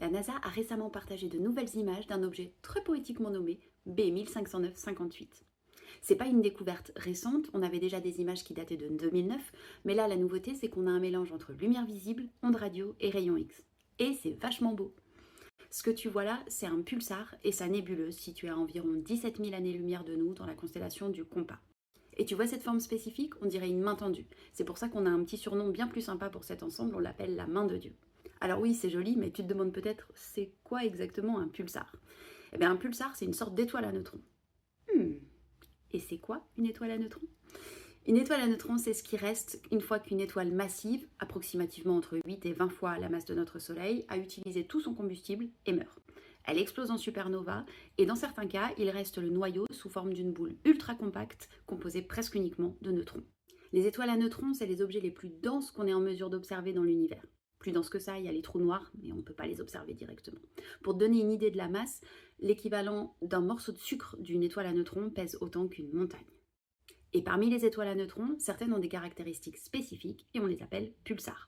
La NASA a récemment partagé de nouvelles images d'un objet très poétiquement nommé B1509-58. C'est pas une découverte récente, on avait déjà des images qui dataient de 2009, mais là la nouveauté c'est qu'on a un mélange entre lumière visible, ondes radio et rayons X. Et c'est vachement beau. Ce que tu vois là, c'est un pulsar et sa nébuleuse située à environ 17 000 années-lumière de nous dans la constellation du Compas. Et tu vois cette forme spécifique, on dirait une main tendue. C'est pour ça qu'on a un petit surnom bien plus sympa pour cet ensemble, on l'appelle la main de Dieu. Alors oui, c'est joli, mais tu te demandes peut-être, c'est quoi exactement un pulsar? Eh bien un pulsar, c'est une sorte d'étoile à neutrons. Et c'est quoi une étoile à neutrons? Une étoile à neutrons, c'est ce qui reste une fois qu'une étoile massive, approximativement entre 8 et 20 fois la masse de notre Soleil, a utilisé tout son combustible et meurt. Elle explose en supernova et dans certains cas, il reste le noyau sous forme d'une boule ultra compacte composée presque uniquement de neutrons. Les étoiles à neutrons, c'est les objets les plus denses qu'on est en mesure d'observer dans l'univers. Plus dense que ça, il y a les trous noirs, mais on ne peut pas les observer directement. Pour te donner une idée de la masse, l'équivalent d'un morceau de sucre d'une étoile à neutrons pèse autant qu'une montagne. Et parmi les étoiles à neutrons, certaines ont des caractéristiques spécifiques et on les appelle pulsars.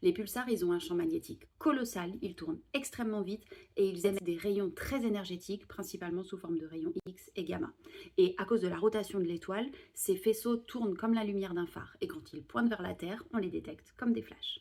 Les pulsars, ils ont un champ magnétique colossal, ils tournent extrêmement vite et ils émettent des rayons très énergétiques, principalement sous forme de rayons X et gamma. Et à cause de la rotation de l'étoile, ces faisceaux tournent comme la lumière d'un phare et quand ils pointent vers la Terre, on les détecte comme des flashs.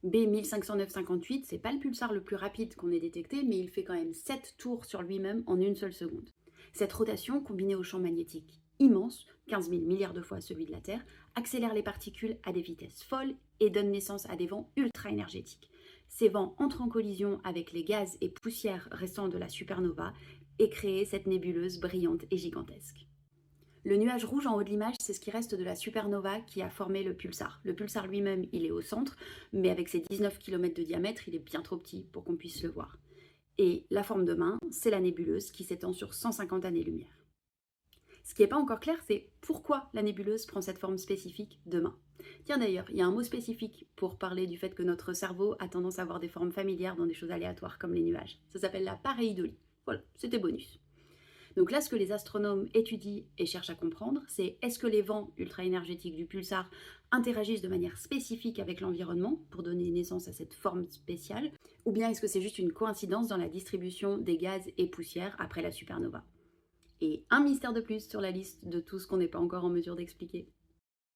B1509-58, c'est pas le pulsar le plus rapide qu'on ait détecté, mais il fait quand même 7 tours sur lui-même en une seule seconde. Cette rotation, combinée au champ magnétique immense, 15 000 milliards de fois celui de la Terre, accélère les particules à des vitesses folles et donne naissance à des vents ultra énergétiques. Ces vents entrent en collision avec les gaz et poussières restants de la supernova et créent cette nébuleuse brillante et gigantesque. Le nuage rouge en haut de l'image, c'est ce qui reste de la supernova qui a formé le pulsar. Le pulsar lui-même, il est au centre, mais avec ses 19 km de diamètre, il est bien trop petit pour qu'on puisse le voir. Et la forme de main, c'est la nébuleuse qui s'étend sur 150 années-lumière. Ce qui n'est pas encore clair, c'est pourquoi la nébuleuse prend cette forme spécifique de main. Tiens d'ailleurs, il y a un mot spécifique pour parler du fait que notre cerveau a tendance à avoir des formes familières dans des choses aléatoires comme les nuages. Ça s'appelle la pareidolie. Voilà, c'était bonus. Donc là, ce que les astronomes étudient et cherchent à comprendre, c'est est-ce que les vents ultra-énergétiques du pulsar interagissent de manière spécifique avec l'environnement pour donner naissance à cette forme spéciale, ou bien est-ce que c'est juste une coïncidence dans la distribution des gaz et poussières après la supernova? Et un mystère de plus sur la liste de tout ce qu'on n'est pas encore en mesure d'expliquer.